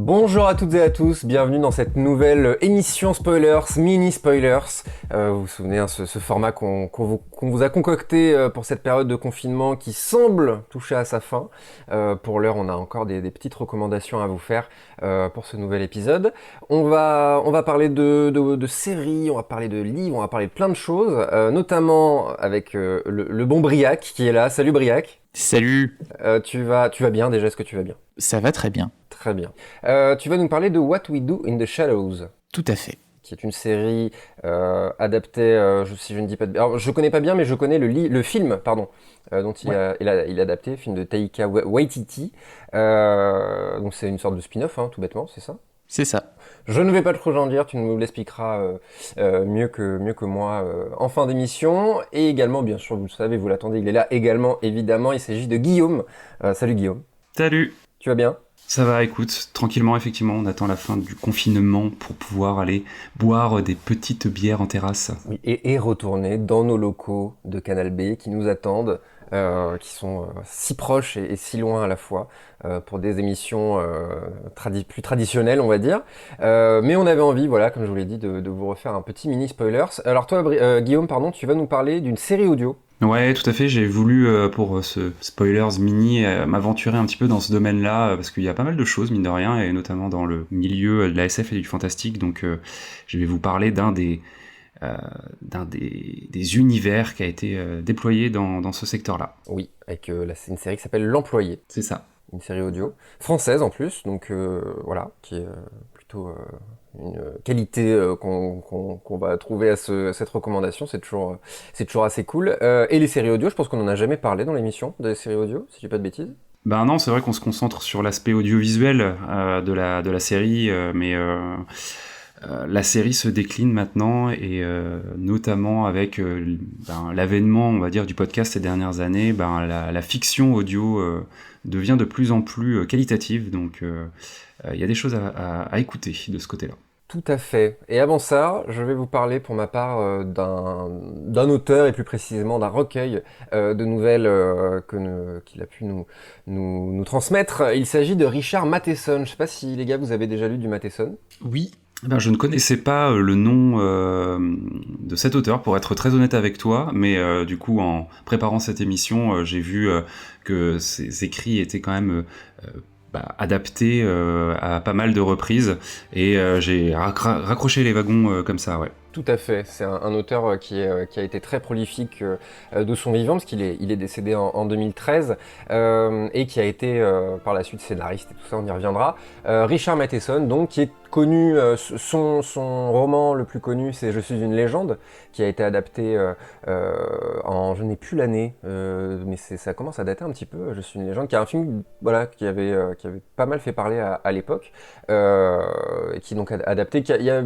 Bonjour à toutes et à tous, bienvenue dans cette nouvelle émission Spoilers, mini Spoilers. Vous vous souvenez, hein, ce format qu'on vous a concocté pour cette période de confinement qui semble toucher à sa fin. Pour l'heure, on a encore des petites recommandations à vous faire pour ce nouvel épisode. On va parler de séries, on va parler de livres, on va parler de plein de choses, notamment avec le bon Briac qui est là. Salut Briac. Salut. Tu vas bien déjà, est-ce que tu vas bien? Ça va très bien. Très bien. Tu vas nous parler de What We Do in the Shadows. Tout à fait. Qui est une série adaptée, si je ne dis pas de... Alors, je connais pas bien, mais je connais le film, pardon, dont il a adapté, film de Taika Waititi. Donc c'est une sorte de spin-off, hein, tout bêtement, c'est ça? C'est ça. Je ne vais pas trop en dire, tu nous l'expliqueras mieux que moi en fin d'émission. Et également, bien sûr, vous le savez, vous l'attendez, il est là également, évidemment. Il s'agit de Guillaume. Salut Guillaume. Salut. Tu vas bien? Ça va, écoute, tranquillement, effectivement, on attend la fin du confinement pour pouvoir aller boire des petites bières en terrasse. Oui, et retourner dans nos locaux de Canal B qui nous attendent, qui sont si proches et si loin à la fois, pour des émissions plus traditionnelles, on va dire. Mais on avait envie, voilà, comme je vous l'ai dit, de vous refaire un petit mini spoilers. Alors toi, Guillaume, pardon, tu vas nous parler d'une série audio. Ouais, tout à fait, j'ai voulu, pour ce Spoilers mini, m'aventurer un petit peu dans ce domaine-là, parce qu'il y a pas mal de choses, mine de rien, et notamment dans le milieu de la SF et du fantastique, donc je vais vous parler d'un des univers qui a été déployé dans ce secteur-là. Oui, avec c'est une série qui s'appelle L'Employé. C'est ça. Une série audio, française en plus, donc voilà, qui est plutôt... une qualité qu'on va trouver à cette recommandation, c'est toujours assez cool. Et les séries audio, je pense qu'on n'en a jamais parlé dans l'émission, des séries audio, si je dis pas de bêtises. Ben non, c'est vrai qu'on se concentre sur l'aspect audiovisuel de la série, mais la série se décline maintenant, et notamment avec l'avènement, on va dire, du podcast ces dernières années, la fiction audio devient de plus en plus qualitative, donc il y a des choses à écouter de ce côté-là. Tout à fait. Et avant ça, je vais vous parler pour ma part d'un auteur, et plus précisément d'un recueil de nouvelles qu'il a pu nous transmettre. Il s'agit de Richard Matheson. Je ne sais pas si les gars, vous avez déjà lu du Matheson. Oui. Je ne connaissais pas le nom de cet auteur, pour être très honnête avec toi, mais du coup, en préparant cette émission, j'ai vu que ses écrits étaient quand même adaptés à pas mal de reprises, et j'ai raccroché les wagons comme ça, ouais. Tout à fait, c'est un auteur qui a été très prolifique de son vivant, parce qu'il est décédé en 2013, et qui a été par la suite scénariste et tout ça, on y reviendra. Richard Matheson, donc, qui est connu, son roman le plus connu, c'est Je suis une légende, qui a été adapté je n'ai plus l'année, mais ça commence à dater un petit peu, Je suis une légende, qui est un film qui avait pas mal fait parler à l'époque, et qui est donc adapté, il y a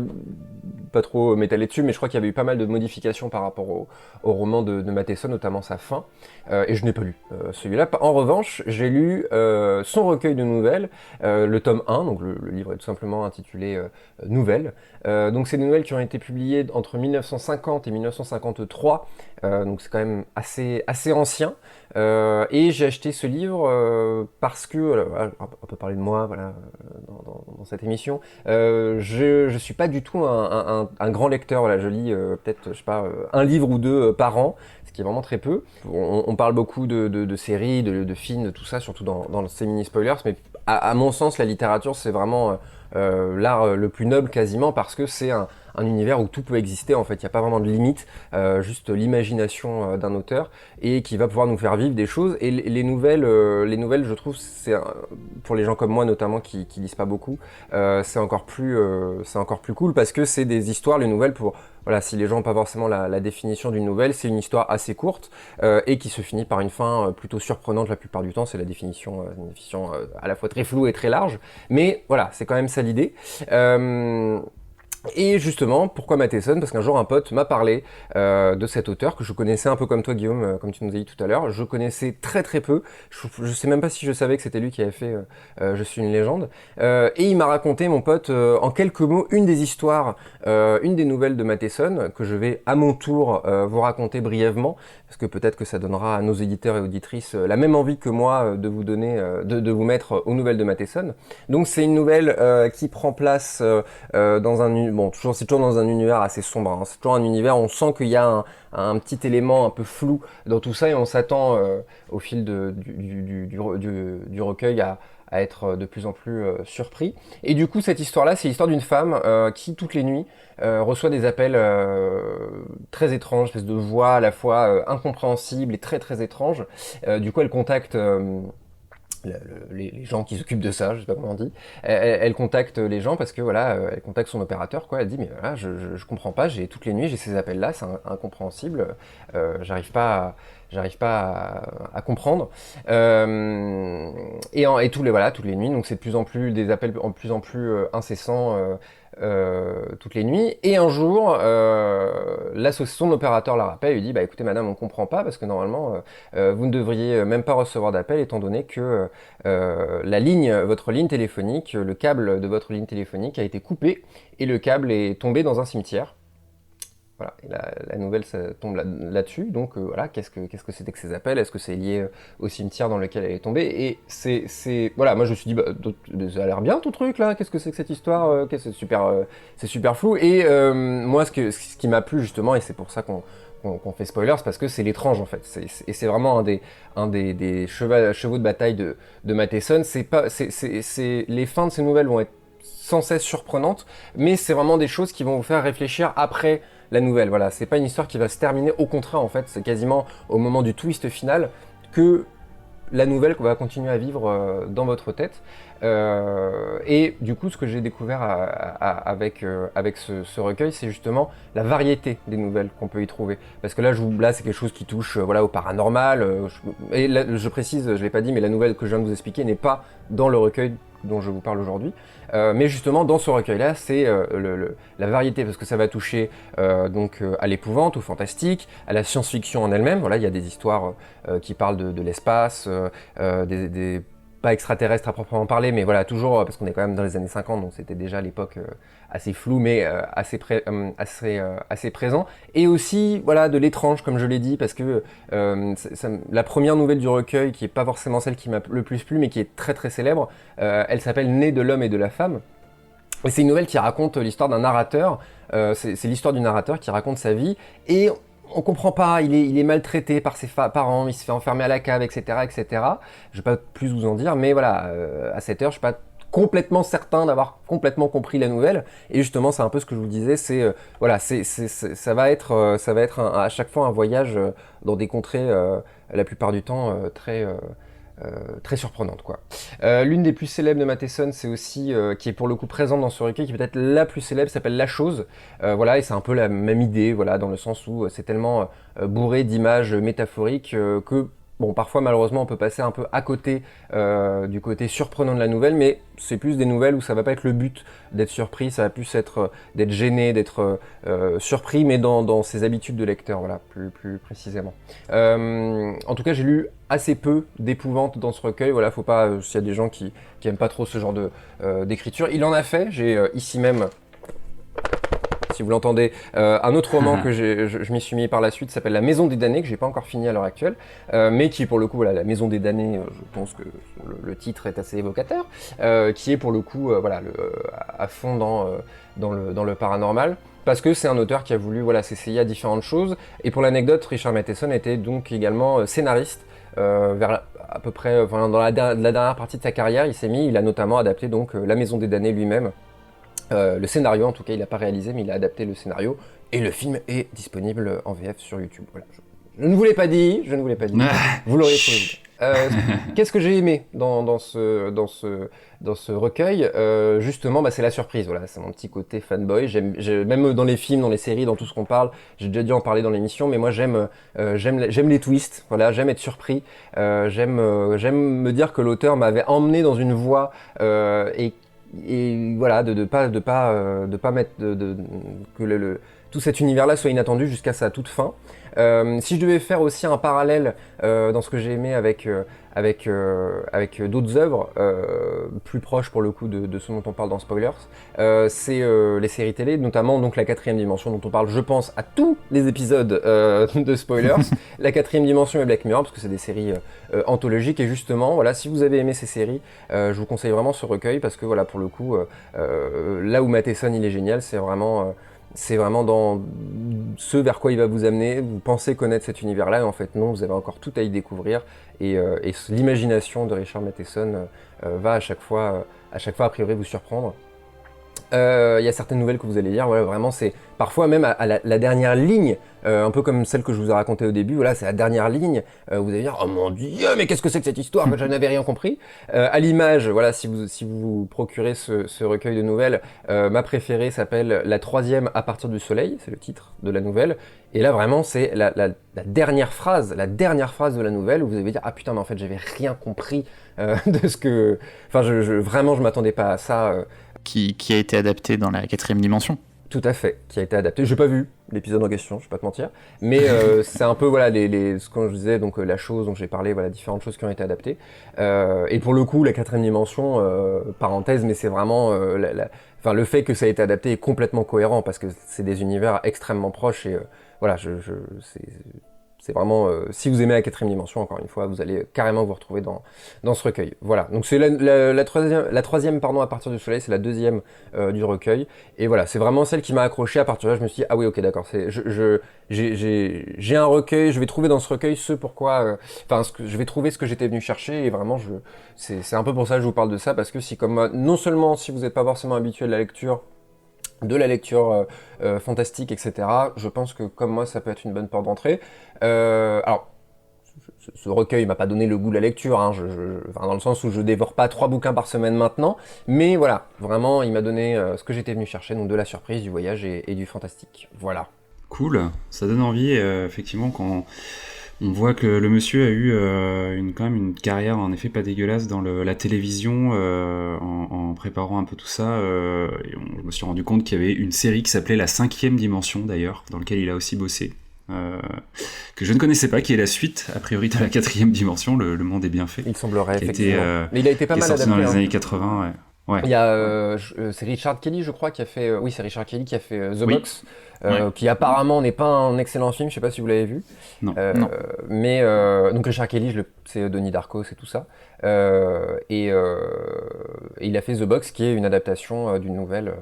pas trop m'étaler dessus, mais je crois qu'il y avait eu pas mal de modifications par rapport au roman de Matheson, notamment sa fin, et je n'ai pas lu celui-là. En revanche, j'ai lu son recueil de nouvelles, le tome 1, donc le livre est tout simplement intitulé Nouvelles. Donc c'est des nouvelles qui ont été publiées entre 1950 et 1953, donc c'est quand même assez ancien, et j'ai acheté ce livre parce que, on peut parler de moi, voilà, dans cette émission, je suis pas du tout un grand lecteur, voilà, je lis peut-être, je sais pas, un livre ou deux par an, ce qui est vraiment très peu. On parle beaucoup de séries, de films, de tout ça, surtout dans ces mini-spoilers, mais à mon sens, la littérature, c'est vraiment l'art le plus noble quasiment, parce que c'est un univers où tout peut exister, en fait, il n'y a pas vraiment de limite, juste l'imagination d'un auteur, et qui va pouvoir nous faire vivre des choses. Et les nouvelles, je trouve, c'est pour les gens comme moi notamment qui lisent pas beaucoup, c'est encore plus cool, parce que c'est des histoires, les nouvelles, pour voilà, si les gens n'ont pas forcément la définition d'une nouvelle, c'est une histoire assez courte et qui se finit par une fin plutôt surprenante la plupart du temps. C'est la définition, une définition à la fois très floue et très large, mais voilà, c'est quand même ça l'idée. Et justement, pourquoi Matheson? Parce qu'un jour un pote m'a parlé de cet auteur que je connaissais un peu comme toi Guillaume, comme tu nous as dit tout à l'heure. Je connaissais très très peu. Je sais même pas si je savais que c'était lui qui avait fait Je suis une légende. Et il m'a raconté, mon pote, en quelques mots, une des histoires, une des nouvelles de Matheson que je vais à mon tour vous raconter brièvement, parce que peut-être que ça donnera à nos éditeurs et auditrices la même envie que moi de vous donner, de vous mettre aux nouvelles de Matheson. Donc c'est une nouvelle qui prend place dans c'est toujours dans un univers assez sombre, hein. C'est toujours un univers où on sent qu'il y a un petit élément un peu flou dans tout ça et on s'attend au fil du recueil à être de plus en plus surpris. Et du coup, cette histoire-là, c'est l'histoire d'une femme qui, toutes les nuits, reçoit des appels très étranges, espèce de voix à la fois incompréhensible et très très étrange. Du coup, elle contacte les gens qui s'occupent de ça, je sais pas comment on dit, elle contacte les gens parce que voilà, elle contacte son opérateur, quoi. Elle dit mais voilà, je comprends pas, j'ai toutes les nuits j'ai ces appels-là, c'est incompréhensible, j'arrive pas à comprendre. Et toutes les nuits, donc c'est de plus en plus des appels en plus incessants. Toutes les nuits. Et un jour, son opérateur la rappelle et lui dit bah écoutez madame, on comprend pas parce que normalement vous ne devriez même pas recevoir d'appel étant donné que votre ligne téléphonique, le câble de votre ligne téléphonique a été coupé et le câble est tombé dans un cimetière. Voilà, et la nouvelle ça tombe là-dessus, donc voilà, qu'est-ce que c'était que ces appels? Est-ce que c'est lié au cimetière dans lequel elle est tombée? Et voilà, moi je me suis dit, bah, ça a l'air bien ton truc là, qu'est-ce que c'est que cette histoire? C'est super flou, et moi ce qui m'a plu justement, et c'est pour ça qu'on fait spoilers, parce que c'est l'étrange en fait, et c'est vraiment un des chevaux de bataille de Matheson. Les fins de ces nouvelles vont être sans cesse surprenantes, mais c'est vraiment des choses qui vont vous faire réfléchir après la nouvelle. Voilà, c'est pas une histoire qui va se terminer, au contraire en fait, c'est quasiment au moment du twist final que la nouvelle va continuer à vivre dans votre tête. Et du coup, ce que j'ai découvert avec ce recueil, c'est justement la variété des nouvelles qu'on peut y trouver. Parce que là, c'est quelque chose qui touche voilà, au paranormal. Et là, je précise, je l'ai pas dit, mais la nouvelle que je viens de vous expliquer n'est pas dans le recueil dont je vous parle aujourd'hui. Mais justement, dans ce recueil-là, c'est la variété, parce que ça va toucher à l'épouvante, au fantastique, à la science-fiction en elle-même. Voilà, il y a des histoires qui parlent de l'espace, des pas extraterrestres à proprement parler, mais voilà, toujours, parce qu'on est quand même dans les années 50, donc c'était déjà à l'époque assez flou, mais assez présent. Et aussi, voilà, de l'étrange, comme je l'ai dit, parce que la première nouvelle du recueil, qui est pas forcément celle qui m'a le plus plu, mais qui est très très célèbre, elle s'appelle Né de l'homme et de la femme. Et c'est une nouvelle qui raconte l'histoire d'un narrateur, c'est l'histoire du narrateur qui raconte sa vie, et on comprend pas, il est maltraité par ses parents, il se fait enfermer à la cave, etc., etc. Je vais pas plus vous en dire, mais voilà, à cette heure, je suis pas complètement certain d'avoir complètement compris la nouvelle. Et justement, c'est un peu ce que je vous disais, voilà, ça va être à chaque fois un voyage dans des contrées, la plupart du temps très surprenante, quoi. L'une des plus célèbres de Matheson, c'est aussi, qui est pour le coup présente dans ce recueil, qui est peut-être la plus célèbre, s'appelle La Chose. Voilà, et c'est un peu la même idée, voilà, dans le sens où c'est tellement bourré d'images métaphoriques que, bon, parfois malheureusement on peut passer un peu à côté du côté surprenant de la nouvelle, mais c'est plus des nouvelles où ça va pas être le but d'être surpris, ça va plus être d'être gêné, d'être surpris, mais dans ses habitudes de lecteur, voilà, plus précisément. En tout cas, j'ai lu assez peu d'épouvante dans ce recueil, voilà, faut pas, s'il y a des gens qui aiment pas trop ce genre d'écriture, il en a fait, j'ai ici même, si vous l'entendez, un autre roman que je m'y suis mis par la suite, s'appelle La Maison des Damnés, que j'ai pas encore fini à l'heure actuelle, mais qui est pour le coup, voilà, La Maison des Damnés, je pense que le titre est assez évocateur, qui est pour le coup, voilà, à fond dans le paranormal, parce que c'est un auteur qui a voulu, voilà, s'essayer à différentes choses. Et pour l'anecdote, Richard Matheson était donc également scénariste vers à peu près, enfin, dans la dernière partie de sa carrière, il a notamment adapté donc La Maison des Damnés lui-même. Le scénario, en tout cas, il n'a pas réalisé, mais il a adapté le scénario. Et le film est disponible en VF sur YouTube. Voilà. Je ne vous l'ai pas dit, vous l'auriez trouvé. Qu'est-ce que j'ai aimé dans ce recueil? Justement, bah, c'est la surprise. Voilà, c'est mon petit côté fanboy. Même dans les films, dans les séries, dans tout ce qu'on parle, j'ai déjà dû en parler dans l'émission, mais moi j'aime les twists. Voilà, j'aime être surpris. J'aime me dire que l'auteur m'avait emmené dans une voie et et voilà, de pas mettre que tout cet univers-là soit inattendu jusqu'à sa toute fin. Si je devais faire aussi un parallèle dans ce que j'ai aimé avec d'autres œuvres plus proches pour le coup de ce dont on parle dans Spoilers, c'est les séries télé, notamment donc la quatrième dimension dont on parle, je pense, à tous les épisodes de Spoilers. La quatrième dimension et Black Mirror, parce que c'est des séries anthologiques, et justement, voilà, si vous avez aimé ces séries, je vous conseille vraiment ce recueil, parce que voilà, pour le coup, là où Matheson il est génial, c'est vraiment dans ce vers quoi il va vous amener. Vous pensez connaître cet univers-là, et en fait non, vous avez encore tout à y découvrir. Et l'imagination de Richard Matheson va à chaque fois a priori vous surprendre. Il y a certaines nouvelles que vous allez lire, voilà, vraiment c'est parfois même à la dernière ligne, un peu comme celle que je vous ai racontée au début, voilà, c'est la dernière ligne, vous allez dire oh mon dieu, mais qu'est-ce que c'est que cette histoire, je n'avais rien compris. À l'image, voilà, si vous procurez ce recueil de nouvelles, ma préférée s'appelle La troisième à partir du soleil, c'est le titre de la nouvelle, et là vraiment c'est la dernière phrase de la nouvelle où vous allez dire ah putain mais en fait j'avais rien compris de ce que, enfin vraiment je m'attendais pas à ça. Qui a été adapté dans la quatrième dimension. Tout à fait, qui a été adapté. J'ai pas vu l'épisode en question, je vais pas te mentir, mais c'est un peu voilà ce que je disais, donc la chose dont j'ai parlé, voilà différentes choses qui ont été adaptées. Et pour le coup, la quatrième dimension, parenthèse, mais c'est vraiment, enfin le fait que ça a été adapté est complètement cohérent parce que c'est des univers extrêmement proches et voilà, c'est vraiment, si vous aimez la quatrième dimension, encore une fois, vous allez carrément vous retrouver dans ce recueil. Voilà, donc c'est la troisième pardon, à partir du soleil, c'est la deuxième du recueil. Et voilà, c'est vraiment celle qui m'a accroché. À partir de là, je me suis dit, ah oui, ok, d'accord, j'ai un recueil, je vais trouver dans ce recueil je vais trouver ce que j'étais venu chercher. Et vraiment, c'est un peu pour ça que je vous parle de ça, parce que si comme moi, non seulement si vous n'êtes pas forcément habitué de la lecture fantastique, etc. Je pense que comme moi, ça peut être une bonne porte d'entrée. Alors, ce recueil m'a pas donné le goût de la lecture, hein, enfin, dans le sens où je dévore pas 3 bouquins par semaine maintenant, mais voilà, vraiment, il m'a donné ce que j'étais venu chercher, donc de la surprise, du voyage et du fantastique. Voilà. Cool, ça donne envie, effectivement, quand on voit que le monsieur a eu quand même une carrière en effet pas dégueulasse dans la télévision en préparant un peu tout ça. Je me suis rendu compte qu'il y avait une série qui s'appelait La cinquième dimension d'ailleurs, dans laquelle il a aussi bossé, que je ne connaissais pas, qui est la suite a priori de la quatrième dimension, le monde est bien fait. Il semblerait, effectivement. Mais il a été pas mal adapté. Dans les années 80, ouais. Ouais. Il y a, c'est Richard Kelly, je crois, qui a fait. Oui, c'est Richard Kelly qui a fait The Box, qui apparemment n'est pas un excellent film. Je sais pas si vous l'avez vu. Non. Non. Mais donc Richard Kelly, c'est Denis Darko, c'est tout ça. Et il a fait The Box, qui est une adaptation d'une nouvelle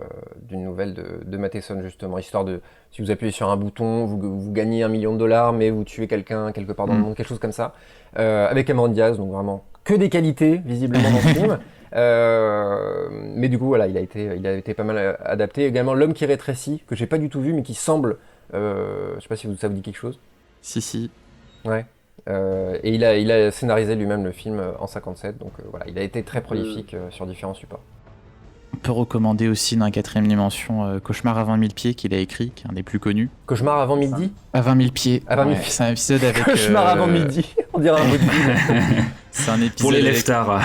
de Matheson justement, histoire de si vous appuyez sur un bouton, vous gagnez $1 million, mais vous tuez quelqu'un quelque part dans le monde, quelque chose comme ça, avec Cameron Diaz, donc vraiment que des qualités visiblement dans ce film. Mais du coup voilà, il a été pas mal adapté. Également L'homme qui rétrécit, que j'ai pas du tout vu mais qui semble, je sais pas si ça vous dit quelque chose. Si. Ouais. Et il a scénarisé lui-même le film en 57, donc voilà, il a été très prolifique sur différents supports. On peut recommander aussi dans la quatrième dimension Cauchemar à 20 000 pieds qu'il a écrit, qui est un des plus connus. Cauchemar avant midi. À 20 000 pieds. À 20 000 c'est un épisode avec... Cauchemar avant midi, on dirait un mot de ville. C'est un épisode pour les leftards.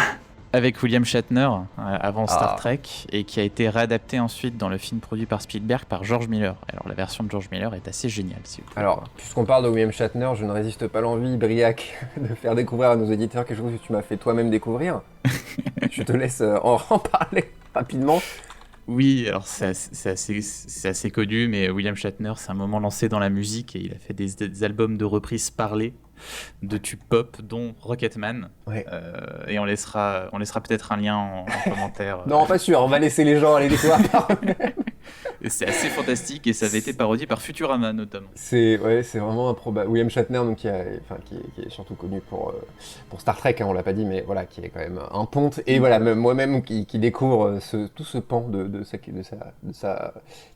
Avec William Shatner, avant Star Trek, et qui a été réadapté ensuite dans le film produit par Spielberg par George Miller. Alors la version de George Miller est assez géniale, si vous pouvez. Alors, puisqu'on parle de William Shatner, je ne résiste pas à l'envie, Briac, de faire découvrir à nos éditeurs quelque chose que tu m'as fait toi-même découvrir. Je te laisse en parler rapidement. Oui, alors c'est assez connu, mais William Shatner, c'est un moment lancé dans la musique, et il a fait des albums de reprises parlées de tubes pop, dont Rocketman. Ouais. Et on laissera peut-être un lien en commentaire. Non, pas sûr, on va laisser les gens aller découvrir par eux-mêmes. Et c'est assez fantastique, et ça avait été parodié par Futurama notamment. C'est vraiment improbable. William Shatner, donc, qui est surtout connu pour Star Trek, hein, on l'a pas dit, mais voilà, qui est quand même un ponte. Et voilà, moi-même qui découvre tout ce pan de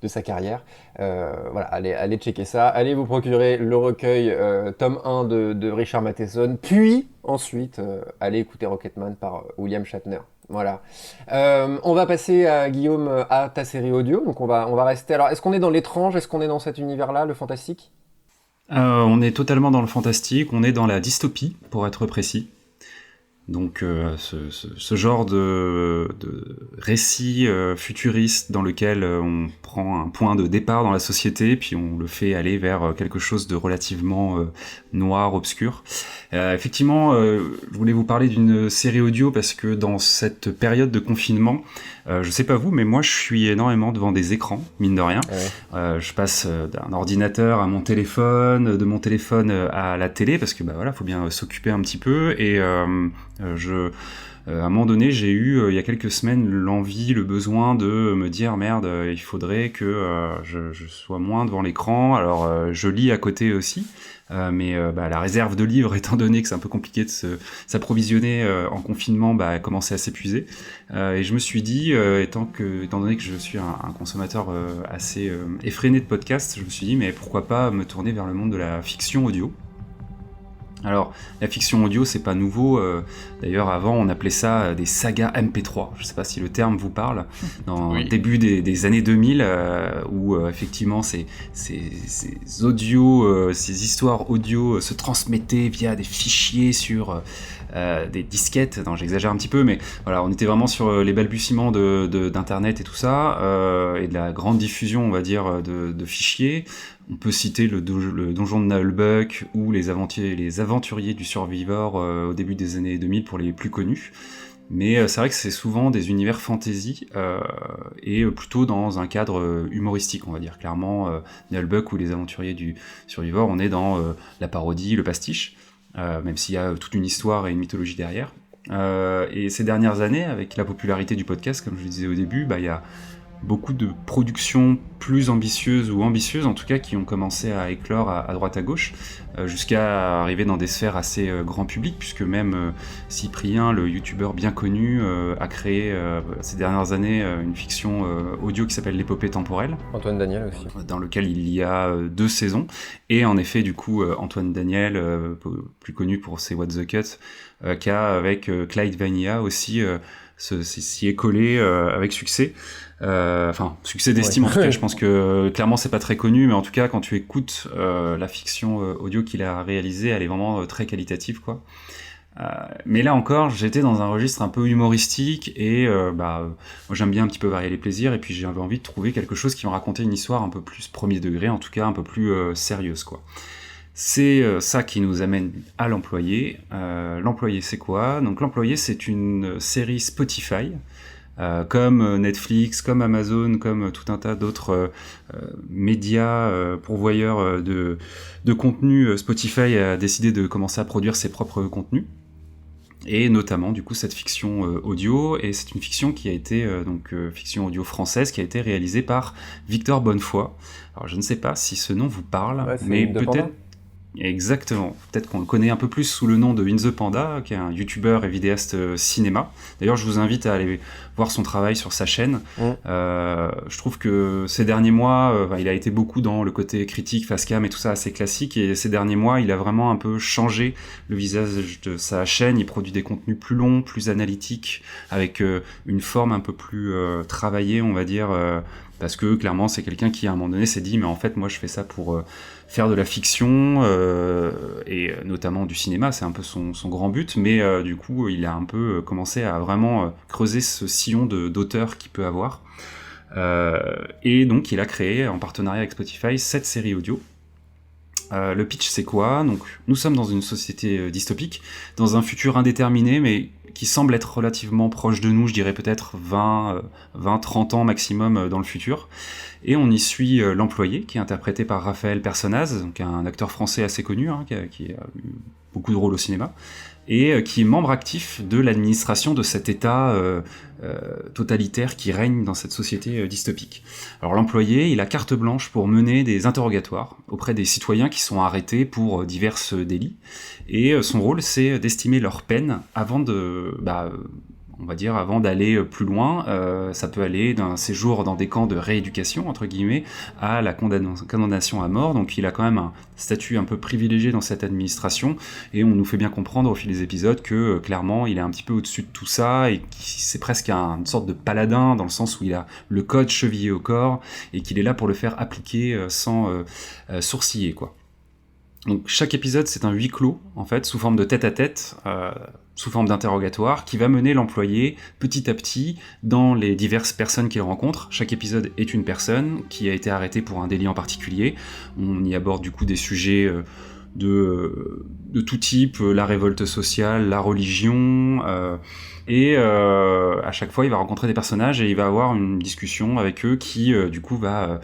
sa carrière. Voilà, allez checker ça. Allez vous procurer le recueil tome 1 de Richard Matheson, puis ensuite allez écouter Rocketman par William Shatner. Voilà. On va passer à Guillaume à ta série audio. Donc on va rester. Alors est-ce qu'on est dans l'étrange? Est-ce qu'on est dans cet univers-là, le fantastique? On est totalement dans le fantastique. On est dans la dystopie, pour être précis. Donc ce genre de récit futuriste dans lequel on prend un point de départ dans la société, puis on le fait aller vers quelque chose de relativement noir, obscur. Effectivement, je voulais vous parler d'une série audio parce que dans cette période de confinement, je sais pas vous, mais moi je suis énormément devant des écrans, mine de rien. Ouais. Je passe d'un ordinateur à mon téléphone, de mon téléphone à la télé, parce que bah voilà, faut bien s'occuper un petit peu. Et à un moment donné, j'ai eu, il y a quelques semaines, l'envie, le besoin de me dire merde, il faudrait que je sois moins devant l'écran. Alors, je lis à côté aussi, mais la réserve de livres, étant donné que c'est un peu compliqué de s'approvisionner en confinement, elle commençait à s'épuiser. Et je me suis dit, étant donné que je suis un consommateur assez effréné de podcasts, je me suis dit, mais pourquoi pas me tourner vers le monde de la fiction audio. Alors, la fiction audio, c'est pas nouveau. D'ailleurs, avant, on appelait ça des sagas MP3. Je sais pas si le terme vous parle. Dans le début des années 2000, où effectivement, ces audios, ces histoires audio se transmettaient via des fichiers sur des disquettes. Non, j'exagère un petit peu, mais voilà, on était vraiment sur les balbutiements d'Internet et tout ça, et de la grande diffusion, on va dire, de fichiers. On peut citer le donjon de Nullbuck ou les aventuriers du Survivor au début des années 2000 pour les plus connus. Mais c'est vrai que c'est souvent des univers fantasy et plutôt dans un cadre humoristique, on va dire. Clairement, Nullbuck ou les aventuriers du Survivor, on est dans la parodie, le pastiche, même s'il y a toute une histoire et une mythologie derrière. Et ces dernières années, avec la popularité du podcast, comme je le disais au début, il y a beaucoup de productions plus ambitieuses ou ambitieuses en tout cas qui ont commencé à éclore à droite à gauche jusqu'à arriver dans des sphères assez grand public, puisque même Cyprien, le youtubeur bien connu, a créé ces dernières années une fiction audio qui s'appelle l'épopée temporelle. Antoine Daniel aussi. Dans lequel il y a 2 saisons. Et en effet, du coup, Antoine Daniel, plus connu pour ses What the Cut, qui a avec Clyde Vanilla aussi s'y est collé avec succès. Succès d'estime en tout cas. Je pense que clairement c'est pas très connu, mais en tout cas quand tu écoutes la fiction audio qu'il a réalisée, elle est vraiment très qualitative, quoi. Mais là encore, j'étais dans un registre un peu humoristique et moi j'aime bien un petit peu varier les plaisirs, et puis j'avais envie de trouver quelque chose qui me racontait une histoire un peu plus premier degré, en tout cas un peu plus sérieuse, quoi. C'est ça qui nous amène à l'Employé. L'Employé, c'est quoi ? Donc l'Employé, c'est une série Spotify, comme Netflix, comme Amazon, comme tout un tas d'autres médias pourvoyeurs de contenu. Spotify a décidé de commencer à produire ses propres contenus, et notamment du coup cette fiction audio. Et c'est une fiction qui a été fiction audio française, qui a été réalisée par Victor Bonnefoy. Alors je ne sais pas si ce nom vous parle, mais peut-être. Exactement. Peut-être qu'on le connaît un peu plus sous le nom de In The Panda, qui est un youtubeur et vidéaste cinéma. D'ailleurs, je vous invite à aller voir son travail sur sa chaîne. Je trouve que ces derniers mois, il a été beaucoup dans le côté critique, face cam et tout ça, assez classique. Et ces derniers mois, il a vraiment un peu changé le visage de sa chaîne. Il produit des contenus plus longs, plus analytiques, avec une forme un peu plus travaillée, on va dire. Parce que clairement, c'est quelqu'un qui, à un moment donné, s'est dit « Mais en fait, moi, je fais ça pour faire de la fiction, et notamment du cinéma, c'est un peu son grand but. » Mais du coup, il a un peu commencé à vraiment creuser ce sillon d'auteur qu'il peut avoir. Et donc, il a créé, en partenariat avec Spotify, cette série audio. Le pitch, c'est quoi ? Donc, nous sommes dans une société dystopique, dans un futur indéterminé, mais qui semble être relativement proche de nous, je dirais peut-être 20-30 ans maximum dans le futur. Et on y suit l'employé, qui est interprété par Raphaël Personnaz, donc un acteur français assez connu, qui a eu beaucoup de rôles au cinéma, et qui est membre actif de l'administration de cet état totalitaire qui règne dans cette société dystopique. Alors l'employé, il a carte blanche pour mener des interrogatoires auprès des citoyens qui sont arrêtés pour divers délits, et son rôle, c'est d'estimer leur peine avant on va dire avant d'aller plus loin. Ça peut aller d'un séjour dans des camps de rééducation, entre guillemets, à la condamnation à mort. Donc il a quand même un statut un peu privilégié dans cette administration, et on nous fait bien comprendre au fil des épisodes que clairement il est un petit peu au-dessus de tout ça, et c'est presque une sorte de paladin, dans le sens où il a le code chevillé au corps, et qu'il est là pour le faire appliquer sans sourciller, quoi. Donc chaque épisode, c'est un huis clos, en fait, sous forme de tête-à-tête, sous forme d'interrogatoire, qui va mener l'employé petit à petit dans les diverses personnes qu'il rencontre. Chaque épisode est une personne qui a été arrêtée pour un délit en particulier. On y aborde du coup des sujets de tout type, la révolte sociale, la religion, et à chaque fois il va rencontrer des personnages et il va avoir une discussion avec eux qui du coup va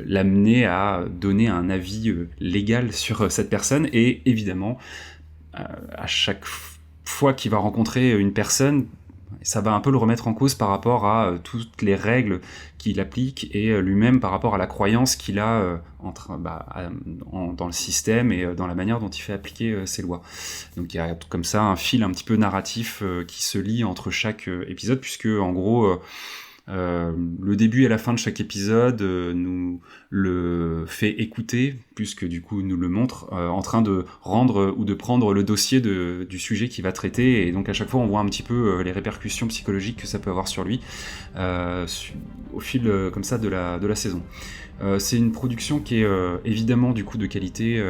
l'amener à donner un avis légal sur cette personne, et évidemment à chaque fois qu'il va rencontrer une personne, ça va un peu le remettre en cause par rapport à toutes les règles qu'il applique, et lui-même par rapport à la croyance qu'il a dans le système et dans la manière dont il fait appliquer ses lois. Donc il y a comme ça un fil un petit peu narratif qui se lie entre chaque épisode, puisque en gros le début et la fin de chaque épisode nous le fait écouter, plus que du coup nous le montre, en train de rendre ou de prendre le dossier du sujet qu'il va traiter, et donc à chaque fois on voit un petit peu les répercussions psychologiques que ça peut avoir sur lui au fil comme ça de la saison. C'est une production qui est évidemment du coup de qualité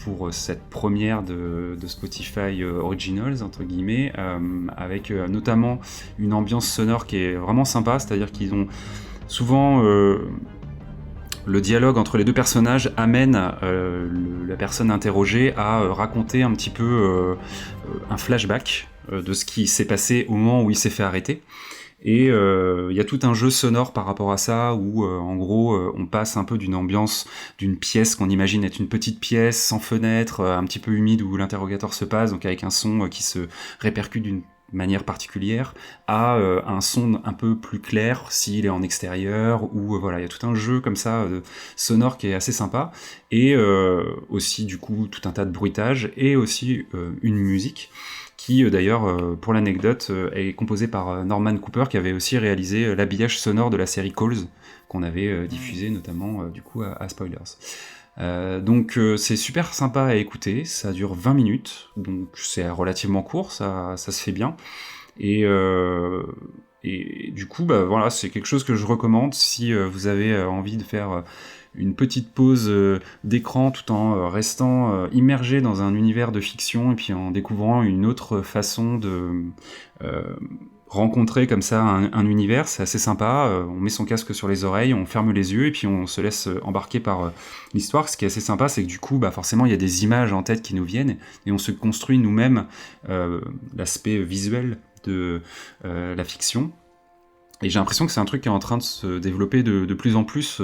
pour cette première de Spotify Originals entre guillemets, avec notamment une ambiance sonore qui est vraiment sympa, c'est-à-dire qu'ils ont souvent le dialogue entre les deux personnages amène la personne interrogée à raconter un petit peu un flashback de ce qui s'est passé au moment où il s'est fait arrêter. Et il y a tout un jeu sonore par rapport à ça, où en gros on passe un peu d'une ambiance d'une pièce qu'on imagine être une petite pièce sans fenêtre, un petit peu humide, où l'interrogatoire se passe, donc avec un son qui se répercute d'une manière particulière, à un son un peu plus clair s'il est en extérieur, ou voilà, il y a tout un jeu comme ça sonore qui est assez sympa, et aussi du coup tout un tas de bruitages, et aussi une musique qui d'ailleurs, pour l'anecdote, est composé par Norman Cooper, qui avait aussi réalisé l'habillage sonore de la série Calls, qu'on avait diffusé notamment du coup à Spoilers. Donc c'est super sympa à écouter, ça dure 20 minutes, donc c'est relativement court, ça se fait bien, et du coup voilà, c'est quelque chose que je recommande si vous avez envie de faire une petite pause d'écran tout en restant immergé dans un univers de fiction, et puis en découvrant une autre façon de rencontrer comme ça un univers. C'est assez sympa, on met son casque sur les oreilles, on ferme les yeux et puis on se laisse embarquer par l'histoire. Ce qui est assez sympa, c'est que du coup forcément il y a des images en tête qui nous viennent, et on se construit nous-mêmes l'aspect visuel de la fiction. Et j'ai l'impression que c'est un truc qui est en train de se développer de plus en plus,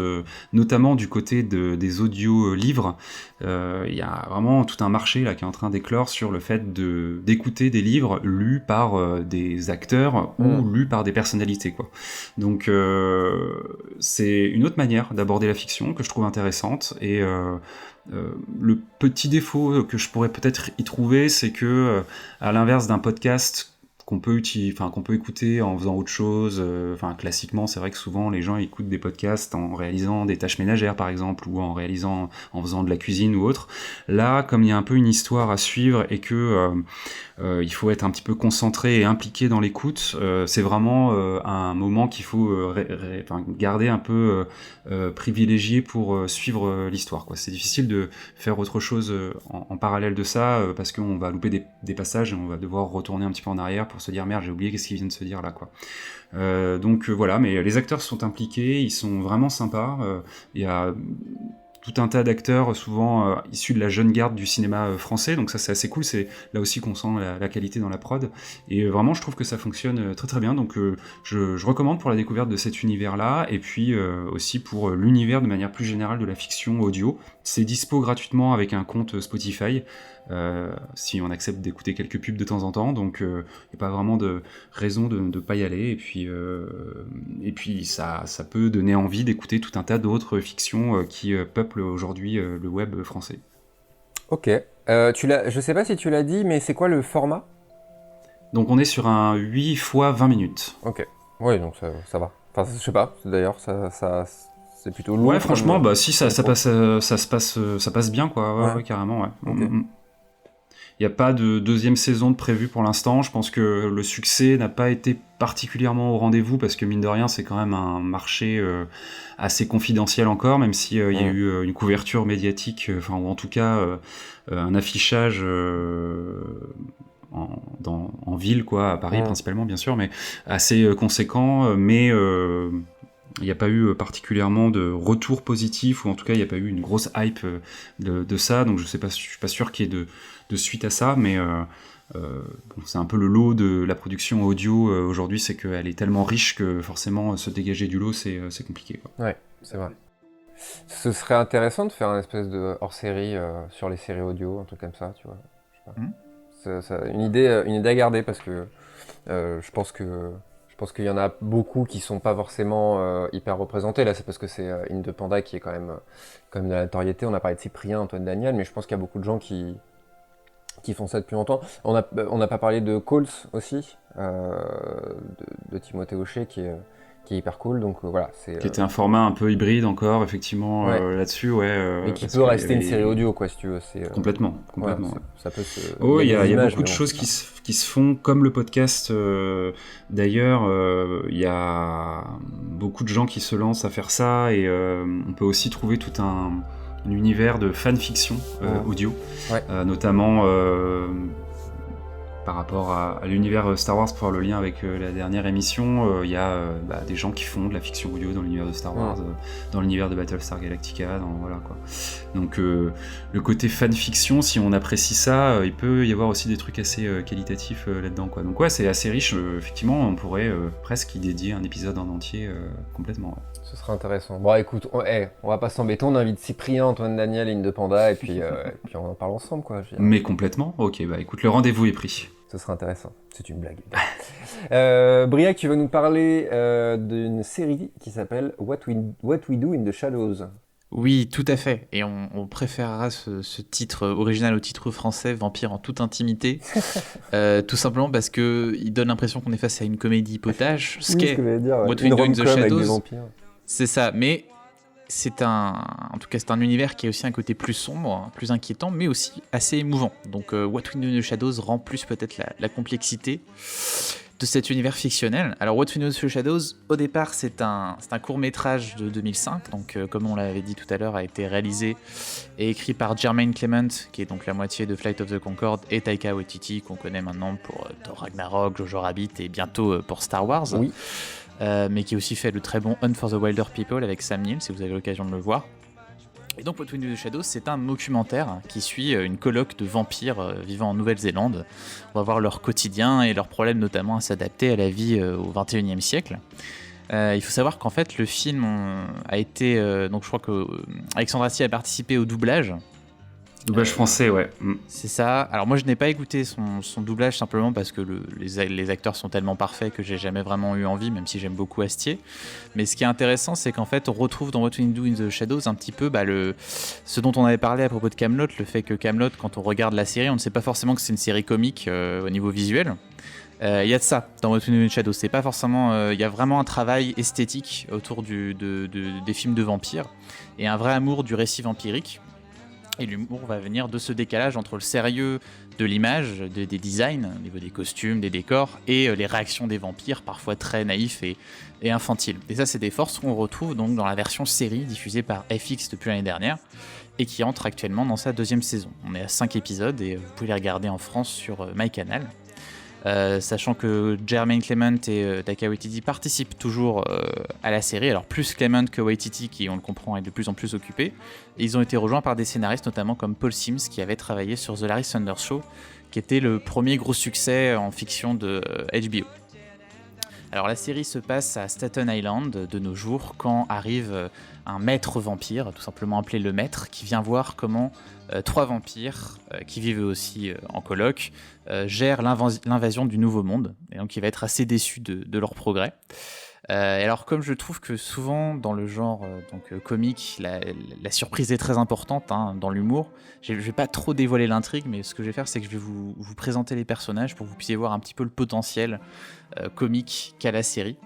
notamment du côté des audio-livres. Il y a vraiment tout un marché là qui est en train d'éclore sur le fait d'écouter des livres lus par des acteurs ou lus par des personnalités, quoi. Donc c'est une autre manière d'aborder la fiction que je trouve intéressante, et le petit défaut que je pourrais peut-être y trouver, c'est que à l'inverse d'un podcast qu'on peut écouter en faisant autre chose. Classiquement, c'est vrai que souvent les gens écoutent des podcasts en réalisant des tâches ménagères, par exemple, ou en faisant de la cuisine ou autre. Là, comme il y a un peu une histoire à suivre et que il faut être un petit peu concentré et impliqué dans l'écoute, c'est vraiment un moment qu'il faut garder un peu privilégié pour suivre l'histoire, quoi. C'est difficile de faire autre chose en parallèle de ça, parce qu'on va louper des passages et on va devoir retourner un petit peu en arrière pour se dire merde, j'ai oublié qu'est-ce qu'il vient de se dire là, quoi. Donc voilà, mais les acteurs sont impliqués, ils sont vraiment sympas. Il y a tout un tas d'acteurs, souvent issus de la jeune garde du cinéma français, donc ça c'est assez cool, c'est là aussi qu'on sent la qualité dans la prod, et vraiment je trouve que ça fonctionne très très bien, donc je recommande pour la découverte de cet univers-là, et puis aussi pour l'univers de manière plus générale de la fiction audio. C'est dispo gratuitement avec un compte Spotify, si on accepte d'écouter quelques pubs de temps en temps, donc il n'y a pas vraiment de raison de ne pas y aller, et puis ça peut donner envie d'écouter tout un tas d'autres fictions qui peuplent aujourd'hui le web français. Ok, je sais pas si tu l'as dit, mais c'est quoi le format ? Donc on est sur un 8 x 20 minutes. Ok, oui, donc ça va. Enfin, je sais pas, d'ailleurs, ça c'est plutôt lourd. Ouais, franchement, si ça passe bien, quoi. Ouais, carrément, ouais. Okay. n'y a pas de deuxième saison de prévue pour l'instant. Je pense que le succès n'a pas été particulièrement au rendez-vous parce que mine de rien, c'est quand même un marché assez confidentiel encore, même si il y a eu une couverture médiatique, ou en tout cas un affichage en ville, quoi, à Paris principalement bien sûr, mais assez conséquent, mais il n'y a pas eu particulièrement de retour positif, ou en tout cas il n'y a pas eu une grosse hype de ça, donc je suis pas sûr qu'il y ait de suite à ça, mais c'est un peu le lot de la production audio aujourd'hui, c'est qu'elle est tellement riche que forcément se dégager du lot c'est compliqué, quoi. Ouais, c'est vrai. Ce serait intéressant de faire un espèce de hors-série sur les séries audio, un truc comme ça, tu vois. Je sais pas. C'est une idée à garder parce que je pense qu'il y en a beaucoup qui sont pas forcément hyper représentés. Là, c'est parce que c'est Indepanda qui est quand même de la notoriété. On a parlé de Cyprien, Antoine Daniel, mais je pense qu'il y a beaucoup de gens qui font ça depuis longtemps. On n'a pas parlé de Calls aussi, de Timothée Hochet, qui est hyper cool. Donc voilà. Qui était un format un peu hybride encore, effectivement, là-dessus, ouais. Mais qui peut rester une série audio, quoi, si tu veux. Complètement. Ouais, ça peut se... Il y a beaucoup de choses qui se font, comme le podcast. D'ailleurs, il y a beaucoup de gens qui se lancent à faire ça, et on peut aussi trouver tout un univers de fanfiction audio, notamment par rapport à l'univers Star Wars, pour faire le lien avec la dernière émission. Il y a des gens qui font de la fiction audio dans l'univers de Star Wars, dans l'univers de Battlestar Galactica, voilà, quoi. Donc le côté fanfiction, si on apprécie ça, il peut y avoir aussi des trucs assez qualitatifs là-dedans, quoi. Donc ouais, c'est assez riche, effectivement, on pourrait presque y dédier un épisode en entier complètement. Ouais. Ce serait intéressant. Bon, écoute, on va pas s'embêter, on invite Cyprien, Antoine Daniel et Indepanda, et puis on en parle ensemble, quoi. Mais complètement. Ok, écoute, le rendez-vous est pris. Ce serait intéressant. C'est une blague. Briac, tu vas nous parler d'une série qui s'appelle What We Do in the Shadows. Oui, tout à fait. Et on préférera ce titre original au titre français, Vampire en toute intimité, tout simplement parce qu'il donne l'impression qu'on est face à une comédie potage, ce qu'est What We Do in the Shadows. C'est ça, mais en tout cas, c'est un univers qui a aussi un côté plus sombre, plus inquiétant, mais aussi assez émouvant. Donc What We Do in the Shadows rend plus peut-être la complexité de cet univers fictionnel. Alors What We Do in the Shadows, au départ, c'est un court-métrage de 2005, donc comme on l'avait dit tout à l'heure, a été réalisé et écrit par Jermaine Clement, qui est donc la moitié de Flight of the Conchords, et Taika Waititi, qu'on connaît maintenant pour Thor Ragnarok, Jojo Rabbit et bientôt pour Star Wars. Oui. Mais qui a aussi fait le très bon Hunt for the Wilder People avec Sam Neill, si vous avez l'occasion de le voir. Et donc What We Do in the Shadows, c'est un documentaire qui suit une colloque de vampires vivant en Nouvelle-Zélande. On va voir leur quotidien et leurs problèmes notamment à s'adapter à la vie au XXIe siècle. Il faut savoir qu'en fait le film a été... donc je crois que Alexandre Astier a participé au doublage. Doublage français, ouais. C'est ça. Alors moi je n'ai pas écouté son doublage simplement parce que les acteurs sont tellement parfaits que j'ai jamais vraiment eu envie, même si j'aime beaucoup Astier. Mais ce qui est intéressant, c'est qu'en fait on retrouve dans What We Do in the Shadows un petit peu ce dont on avait parlé à propos de Kaamelott, le fait que Kaamelott, quand on regarde la série, on ne sait pas forcément que c'est une série comique au niveau visuel. Il y a de ça dans What We Do in the Shadows. C'est pas forcément. Il y a vraiment un travail esthétique autour des films de vampires et un vrai amour du récit vampirique. Et l'humour va venir de ce décalage entre le sérieux de l'image, des designs, au niveau des costumes, des décors, et les réactions des vampires, parfois très naïfs et infantiles. Et ça, c'est des forces qu'on retrouve donc dans la version série diffusée par FX depuis l'année dernière, et qui entre actuellement dans sa 2e saison. On est à 5 épisodes, et vous pouvez les regarder en France sur MyCanal. Sachant que Jermaine Clement et Taika Waititi participent toujours à la série, alors plus Clement que Waititi qui, on le comprend, est de plus en plus occupé, et ils ont été rejoints par des scénaristes notamment comme Paul Sims qui avait travaillé sur The Larry Sanders Show, qui était le premier gros succès en fiction de HBO. Alors la série se passe à Staten Island de nos jours quand arrive un maître vampire, tout simplement appelé le maître, qui vient voir comment 3 vampires qui vivent aussi en coloc gèrent l'invasion du Nouveau Monde, et donc il va être assez déçu de leur progrès. Et alors comme je trouve que souvent dans le genre comique, la surprise est très importante dans l'humour, je vais pas trop dévoiler l'intrigue, mais ce que je vais faire, c'est que je vais vous présenter les personnages pour que vous puissiez voir un petit peu le potentiel comique qu'a la série.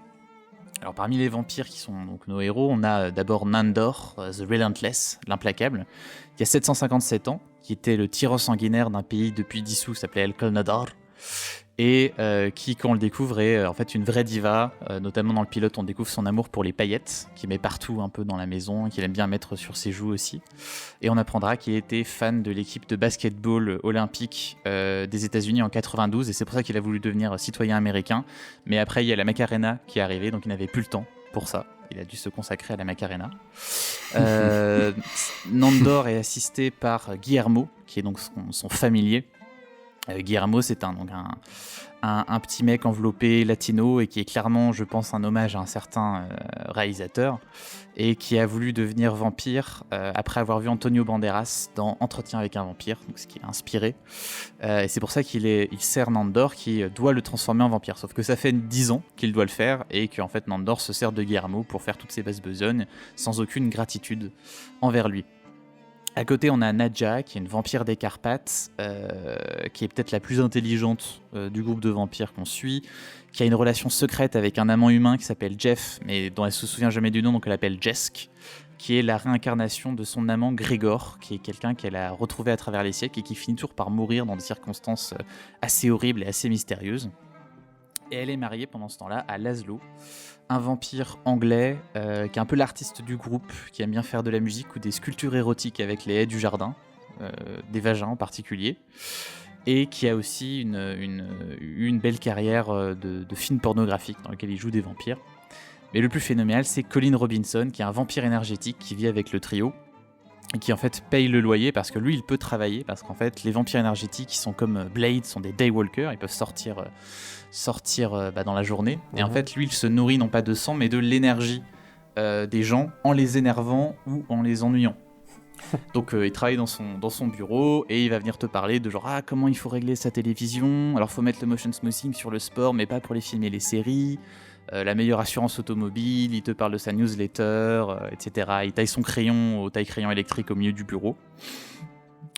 Alors parmi les vampires qui sont donc nos héros, on a d'abord Nandor, The Relentless, l'implacable, qui a 757 ans, qui était le tyran sanguinaire d'un pays depuis dissous, s'appelait El Colnadar, et qui, quand on le découvre, est en fait une vraie diva. Notamment dans le pilote, on découvre son amour pour les paillettes, qu'il met partout un peu dans la maison, qu'il aime bien mettre sur ses joues aussi. Et on apprendra qu'il était fan de l'équipe de basketball olympique des États-Unis en 92, et c'est pour ça qu'il a voulu devenir citoyen américain. Mais après, il y a la Macarena qui est arrivée, donc il n'avait plus le temps pour ça. Il a dû se consacrer à la Macarena. Nandor est assisté par Guillermo, qui est donc son familier. Guillermo, c'est un petit mec enveloppé latino et qui est clairement, je pense, un hommage à un certain réalisateur et qui a voulu devenir vampire après avoir vu Antonio Banderas dans Entretien avec un vampire, donc ce qui l'a inspiré. Et c'est pour ça il sert Nandor qui doit le transformer en vampire. Sauf que ça fait 10 ans qu'il doit le faire et qu'en fait Nandor se sert de Guillermo pour faire toutes ses basses besognes sans aucune gratitude envers lui. À côté, on a Nadja, qui est une vampire des Carpates, qui est peut-être la plus intelligente du groupe de vampires qu'on suit, qui a une relation secrète avec un amant humain qui s'appelle Jeff, mais dont elle se souvient jamais du nom, donc elle l'appelle Jesk, qui est la réincarnation de son amant Grégor, qui est quelqu'un qu'elle a retrouvé à travers les siècles et qui finit toujours par mourir dans des circonstances assez horribles et assez mystérieuses. Et elle est mariée pendant ce temps-là à Laszlo, un vampire anglais qui est un peu l'artiste du groupe, qui aime bien faire de la musique ou des sculptures érotiques avec les haies du jardin, des vagins en particulier, et qui a aussi une belle carrière de film pornographique dans lequel il joue des vampires. Mais le plus phénoménal, c'est Colin Robinson, qui est un vampire énergétique qui vit avec le trio, et qui en fait paye le loyer parce que lui il peut travailler, parce qu'en fait les vampires énergétiques qui sont comme Blade sont des daywalkers, ils peuvent sortir dans la journée, et en fait lui il se nourrit non pas de sang mais de l'énergie des gens en les énervant ou en les ennuyant. Donc il travaille dans son bureau et il va venir te parler de genre comment il faut régler sa télévision, alors faut mettre le motion smoothing sur le sport mais pas pour les films et les séries, la meilleure assurance automobile, il te parle de sa newsletter, etc. Il taille son crayon au taille-crayon électrique au milieu du bureau.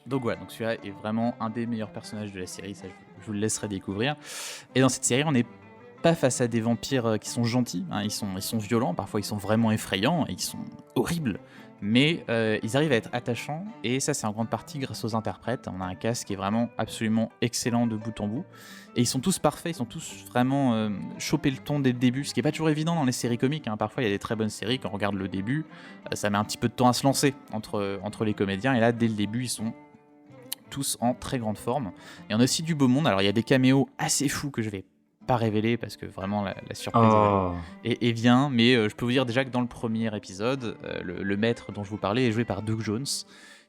Donc voilà, donc celui-là est vraiment un des meilleurs personnages de la série, ça je vous le laisserai découvrir. Et dans cette série, on n'est pas face à des vampires qui sont gentils, hein, ils sont violents, parfois ils sont vraiment effrayants, et ils sont horribles, mais ils arrivent à être attachants, et ça c'est en grande partie grâce aux interprètes. On a un cast qui est vraiment absolument excellent de bout en bout, et ils sont tous parfaits, ils sont tous vraiment chopé le ton dès le début, ce qui n'est pas toujours évident dans les séries comiques, hein. Parfois il y a des très bonnes séries, quand on regarde le début, ça met un petit peu de temps à se lancer entre les comédiens, et là dès le début ils sont tous en très grande forme. Et on a aussi du beau monde, alors il y a des caméos assez fous que je vais pas révéler parce que vraiment la surprise est bien, mais je peux vous dire déjà que dans le premier épisode, le maître dont je vous parlais est joué par Doug Jones,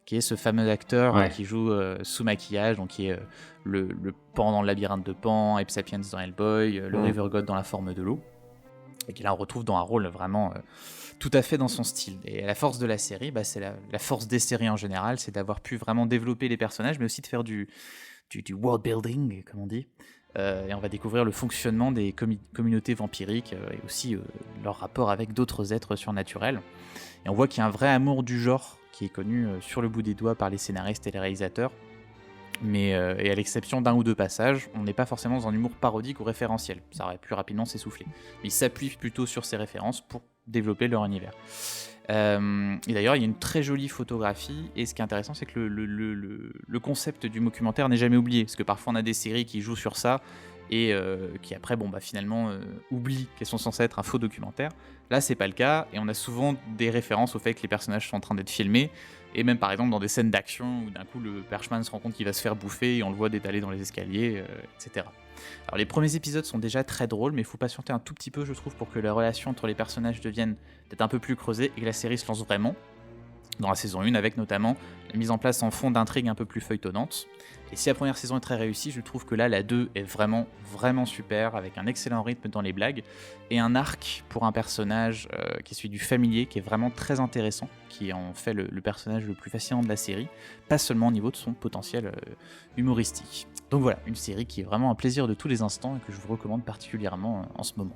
qui est ce fameux acteur qui joue sous maquillage, donc qui est le Pan dans le labyrinthe de Pan, Ape Sapiens dans Hellboy, le River God dans La forme de l'eau, et qui là on retrouve dans un rôle vraiment tout à fait dans son style. Et la force de la série, c'est la force des séries en général, c'est d'avoir pu vraiment développer les personnages, mais aussi de faire du world building, comme on dit. Et on va découvrir le fonctionnement des communautés vampiriques et aussi leur rapport avec d'autres êtres surnaturels. Et on voit qu'il y a un vrai amour du genre qui est connu sur le bout des doigts par les scénaristes et les réalisateurs. Mais et à l'exception d'un ou deux passages, on n'est pas forcément dans un humour parodique ou référentiel. Ça aurait pu rapidement s'essouffler. Mais ils s'appuient plutôt sur ces références pour développer leur univers. Et d'ailleurs, il y a une très jolie photographie, et ce qui est intéressant, c'est que le concept du documentaire n'est jamais oublié, parce que parfois on a des séries qui jouent sur ça, et qui après, finalement, oublient qu'elles sont censées être un faux documentaire. Là, c'est pas le cas, et on a souvent des références au fait que les personnages sont en train d'être filmés, et même par exemple dans des scènes d'action, où d'un coup le Perchman se rend compte qu'il va se faire bouffer, et on le voit détaler dans les escaliers, etc. Alors les premiers épisodes sont déjà très drôles, mais il faut patienter un tout petit peu, je trouve, pour que la relation entre les personnages devienne peut-être un peu plus creusée et que la série se lance vraiment dans la saison 1, avec notamment la mise en place en fond d'intrigues un peu plus feuilletonnantes. Et si la première saison est très réussie, je trouve que là, la 2 est vraiment, vraiment super, avec un excellent rythme dans les blagues, et un arc pour un personnage qui est celui du familier, qui est vraiment très intéressant, qui en fait le personnage le plus fascinant de la série, pas seulement au niveau de son potentiel humoristique. Donc voilà, une série qui est vraiment un plaisir de tous les instants, et que je vous recommande particulièrement en ce moment.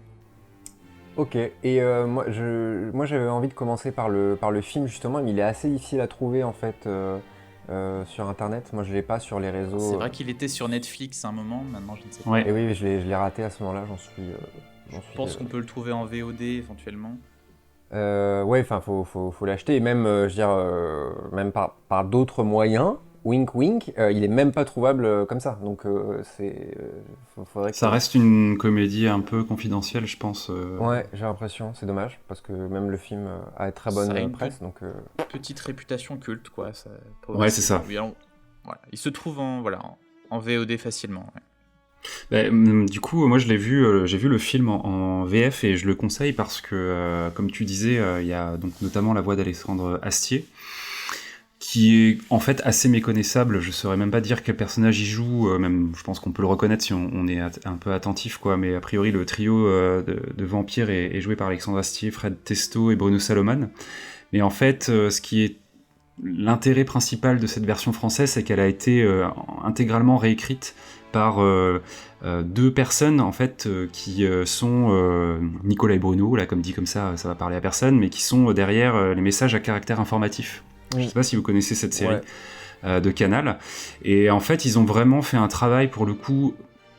Ok, et moi j'avais envie de commencer par le film justement, mais il est assez difficile à trouver en fait sur internet. Moi je l'ai pas sur les réseaux. C'est vrai qu'il était sur Netflix à un moment, maintenant je ne sais pas. Ouais. Et oui, je l'ai raté à ce moment-là, Je pense qu'on peut le trouver en VOD éventuellement. Ouais, enfin faut l'acheter, et même même par d'autres moyens. wink wink, il est même pas trouvable comme ça. Donc faudrait que... Ça reste une comédie un peu confidentielle, je pense. Ouais, j'ai l'impression, c'est dommage, parce que même le film a très Ça a bonne une presse. Donc, petite réputation culte, quoi. Ouais, c'est ça. Voilà. Il se trouve en VOD facilement. Ouais. Du coup, moi je l'ai vu, j'ai vu le film en VF et je le conseille parce que, comme tu disais, il y a donc notamment la voix d'Alexandre Astier, qui est en fait assez méconnaissable. Je saurais même pas dire quel personnage il joue, même je pense qu'on peut le reconnaître si on est un peu attentif, quoi. Mais a priori, le trio de vampires est joué par Alexandre Astier, Fred Testo et Bruno Salomon. Mais en fait, ce qui est l'intérêt principal de cette version française, c'est qu'elle a été intégralement réécrite par deux personnes en fait qui sont Nicolas et Bruno, là comme dit comme ça va parler à personne, mais qui sont derrière les messages à caractère informatif. Je sais pas si vous connaissez cette série de Canal, et en fait ils ont vraiment fait un travail pour le coup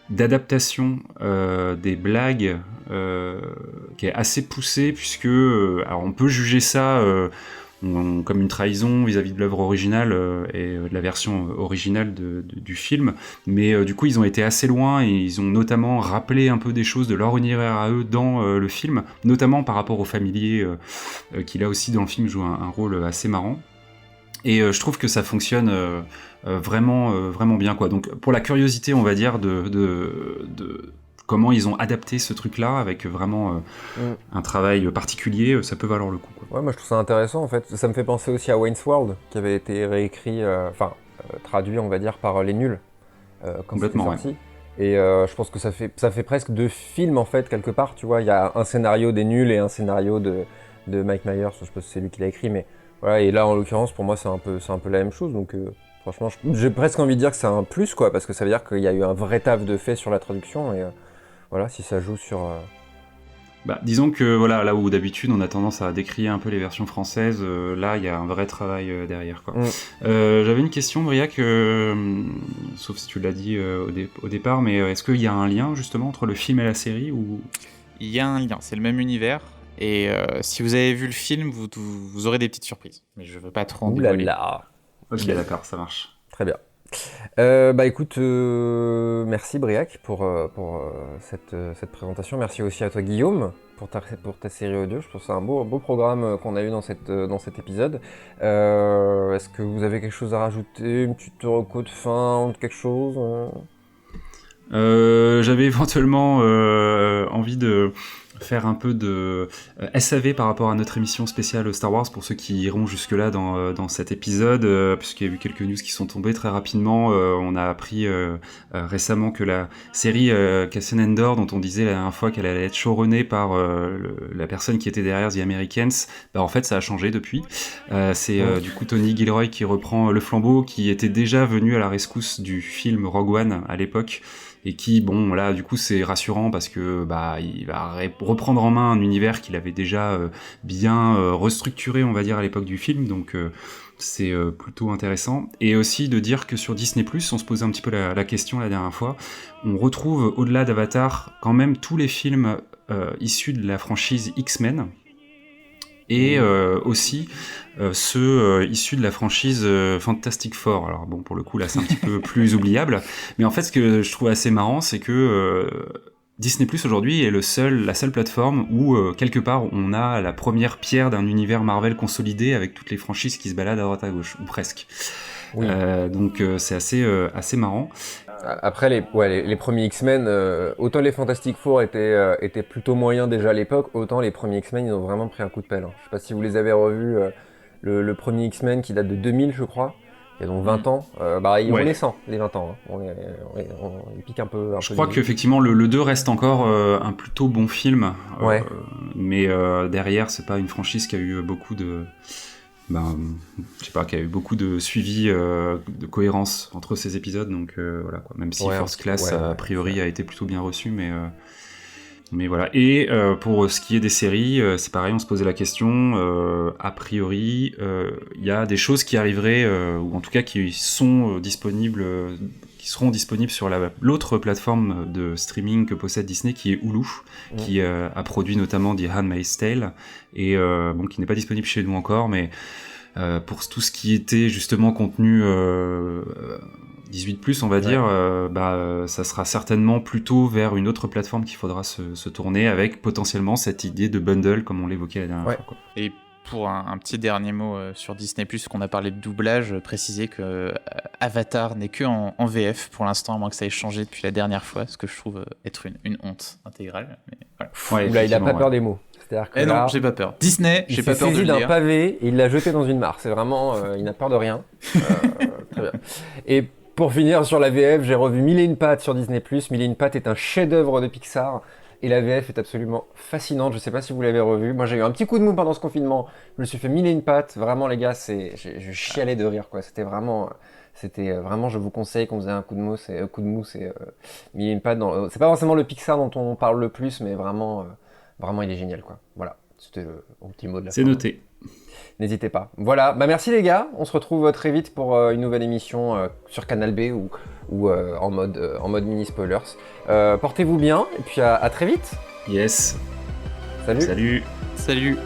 d'adaptation des blagues qui est assez poussé, puisque alors on peut juger ça comme une trahison vis-à-vis de l'œuvre originale et de la version originale du film, mais du coup ils ont été assez loin et ils ont notamment rappelé un peu des choses de leur univers à eux dans le film, notamment par rapport au familier qui là aussi dans le film joue un rôle assez marrant, et je trouve que ça fonctionne vraiment bien, quoi. Donc pour la curiosité, on va dire, de comment ils ont adapté ce truc-là avec vraiment un travail particulier, ça peut valoir le coup, quoi. ouais, moi je trouve ça intéressant en fait. Ça me fait penser aussi à Wayne's World, qui avait été réécrit, traduit, on va dire, par Les Nuls, quand c'était sorti. Ouais. Et je pense que ça fait presque deux films en fait, quelque part, tu vois. Il y a un scénario des Nuls et un scénario de Mike Myers, je sais pas si c'est lui qui l'a écrit, mais voilà. Et là, en l'occurrence, pour moi, c'est un peu la même chose. Donc franchement, j'ai presque envie de dire que c'est un plus, quoi, parce que ça veut dire qu'il y a eu un vrai taf de fait sur la traduction, et voilà, si ça joue sur... disons que voilà, là où d'habitude on a tendance à décrier un peu les versions françaises, là il y a un vrai travail derrière, quoi. J'avais une question, Briac, sauf si tu l'as dit au départ, mais est-ce qu'il y a un lien justement entre le film et la série, ou... Il y a un lien, c'est le même univers, et si vous avez vu le film, vous aurez des petites surprises, mais je veux pas trop en dévoiler. Oulala. Ok, d'accord, ça marche. Très bien. Écoute, merci Briac pour cette présentation. Merci aussi à toi Guillaume pour ta série audio. Je trouve que c'est un beau programme qu'on a eu dans cet épisode. Est-ce que vous avez quelque chose à rajouter, une petite reco de fin, quelque chose J'avais éventuellement envie de faire un peu de SAV par rapport à notre émission spéciale Star Wars, pour ceux qui iront jusque-là dans cet épisode, puisqu'il y a eu quelques news qui sont tombées très rapidement. On a appris récemment que la série Cassian Andor, dont on disait la dernière fois qu'elle allait être showrunnée par la personne qui était derrière The Americans, en fait ça a changé depuis. C'est du coup Tony Gilroy qui reprend le flambeau, qui était déjà venu à la rescousse du film Rogue One à l'époque, et qui, bon, là, du coup, c'est rassurant parce que il va reprendre en main un univers qu'il avait déjà bien restructuré, on va dire, à l'époque du film, donc c'est plutôt intéressant. Et aussi de dire que sur Disney+, on se posait un petit peu la question la dernière fois, on retrouve, au-delà d'Avatar, quand même tous les films issus de la franchise X-Men, et aussi ceux issus de la franchise Fantastic Four. Alors bon, pour le coup là c'est un petit peu plus oubliable, mais en fait ce que je trouve assez marrant, c'est que Disney+ aujourd'hui est la seule plateforme où quelque part on a la première pierre d'un univers Marvel consolidé, avec toutes les franchises qui se baladent à droite à gauche, ou presque. Oui. Donc c'est assez marrant. Après les premiers X-Men, autant les Fantastic Four étaient plutôt moyens déjà à l'époque, autant les premiers X-Men ils ont vraiment pris un coup de pelle. Je sais pas si vous les avez revus, le premier X-Men qui date de 2000 je crois, il y a donc 20 ans, on les sent les 20 ans, hein. On pique un peu. Je crois qu'effectivement le 2 reste encore un plutôt bon film, mais derrière c'est pas une franchise qui a eu beaucoup de... je sais pas, qu'il y a eu beaucoup de suivi, de cohérence entre ces épisodes, donc voilà, quoi. Même si First Class a priori a été plutôt bien reçu, mais voilà. Et pour ce qui est des séries, c'est pareil, on se posait la question, a priori il y a des choses qui arriveraient, ou en tout cas qui sont disponibles, qui seront disponibles sur l'autre plateforme de streaming que possède Disney, qui est Hulu, qui a produit notamment The Handmaid's Tale, et qui n'est pas disponible chez nous encore, mais pour tout ce qui était justement contenu 18+, on va dire, ça sera certainement plutôt vers une autre plateforme qu'il faudra se tourner, avec potentiellement cette idée de bundle comme on l'évoquait la dernière fois, quoi. Et pour un petit dernier mot sur Disney+, qu'on a parlé de doublage, préciser que Avatar n'est que en VF pour l'instant, à moins que ça ait changé depuis la dernière fois, ce que je trouve être une honte intégrale. Mais voilà. Là, il a pas peur des mots. C'est-à-dire que non, j'ai pas peur. Disney, j'ai pas peur de le dire. Il s'est saisi d'un dire. pavé et il l'a jeté dans une mare. C'est vraiment, il n'a peur de rien. Très bien. Et pour finir sur la VF, j'ai revu Mille et une pattes sur Disney+. Mille et une pattes est un chef-d'œuvre de Pixar. Et la VF est absolument fascinante. Je sais pas si vous l'avez revu. Moi, j'ai eu un petit coup de mou pendant ce confinement. Je me suis fait Mille et une pattes. Vraiment, les gars, je chialais de rire, quoi. C'était vraiment, je vous conseille qu'on faisait un coup de mou. C'est Mille et une pattes. C'est pas forcément le Pixar dont on parle le plus, mais vraiment, il est génial, quoi. Voilà. C'était mon petit mot de la fin. C'est noté. N'hésitez pas. Voilà, merci les gars, on se retrouve très vite pour une nouvelle émission sur Canal B ou en mode mini spoilers. Portez-vous bien et puis à très vite. Yes. Salut. Salut. Salut.